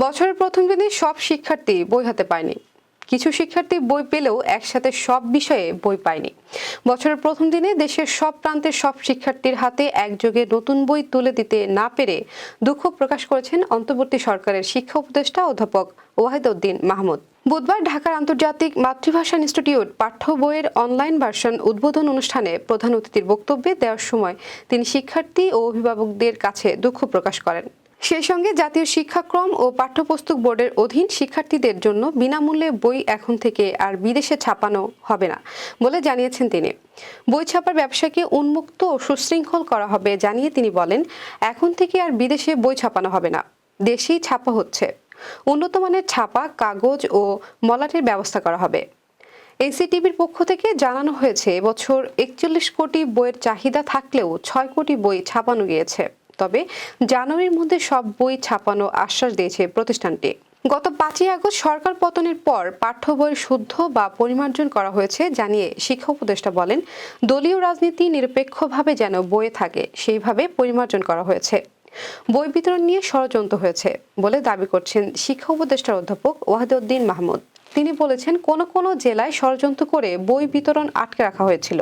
বছরের প্রথম দিনে সব শিক্ষার্থী বই হাতে পায়নি। কিছু শিক্ষার্থী বই পেলেও একসাথে সব বিষয়ে বই পায়নি। বছরের প্রথম দিনে দেশের সব প্রান্তের সব শিক্ষার্থীর হাতে একযোগে নতুন বই তুলে দিতে না পেরে দুঃখ প্রকাশ করেছেন অন্তর্বর্তী সরকারের শিক্ষা উপদেষ্টা অধ্যাপক ওয়াহিদউদ্দিন মাহমুদ। বুধবার ঢাকার আন্তর্জাতিক মাতৃভাষা ইনস্টিটিউট পাঠ্য বইয়ের অনলাইন ভার্সন উদ্বোধন অনুষ্ঠানে প্রধান অতিথির বক্তব্যে দেওয়ার সময় তিনি শিক্ষার্থী ও অভিভাবকদের কাছে দুঃখ প্রকাশ করেন। সেই সঙ্গে জাতীয় শিক্ষাক্রম ও পাঠ্যপুস্তক বোর্ডের অধীন শিক্ষার্থীদের জন্য বিনামূল্যে বই এখন থেকে আর বিদেশে ছাপানো হবে না বলে জানিয়েছেন তিনি। বই ছাপার ব্যবসাকে উন্মুক্ত ও সুশৃঙ্খল করা হবে জানিয়ে তিনি বলেন, এখন থেকে আর বিদেশে বই ছাপানো হবে না, দেশেই ছাপা হচ্ছে। উন্নত মানের ছাপা কাগজ ও মলাটের ব্যবস্থা করা হবে। এনসিটিবির পক্ষ থেকে জানানো হয়েছে, এবছর 41 কোটি বইয়ের চাহিদা থাকলেও 6 কোটি বই ছাপানো গিয়েছে। তবে জানুয়ারির মধ্যে সব বই ছাপানো আশ্বাস দিয়েছে প্রতিষ্ঠানটি। গত 5ই আগস্ট সরকার পতনের পর পাঠ্য বই শুদ্ধ বা পরিমার্জন করা হয়েছে জানিয়ে শিক্ষা উপদেষ্টা বলেন, দলীয় রাজনীতি নিরপেক্ষভাবে যেন বইয়ে থাকে সেইভাবে পরিমার্জন করা হয়েছে। বই বিতরণ নিয়ে ষড়যন্ত্র হয়েছে বলে দাবি করছেন শিক্ষা উপদেষ্টার অধ্যাপক ওয়াহিদউদ্দিন মাহমুদ। তিনি বলেছেন, কোন কোন জেলায় ষড়যন্ত্র করে বই বিতরণ আটকে রাখা হয়েছিল।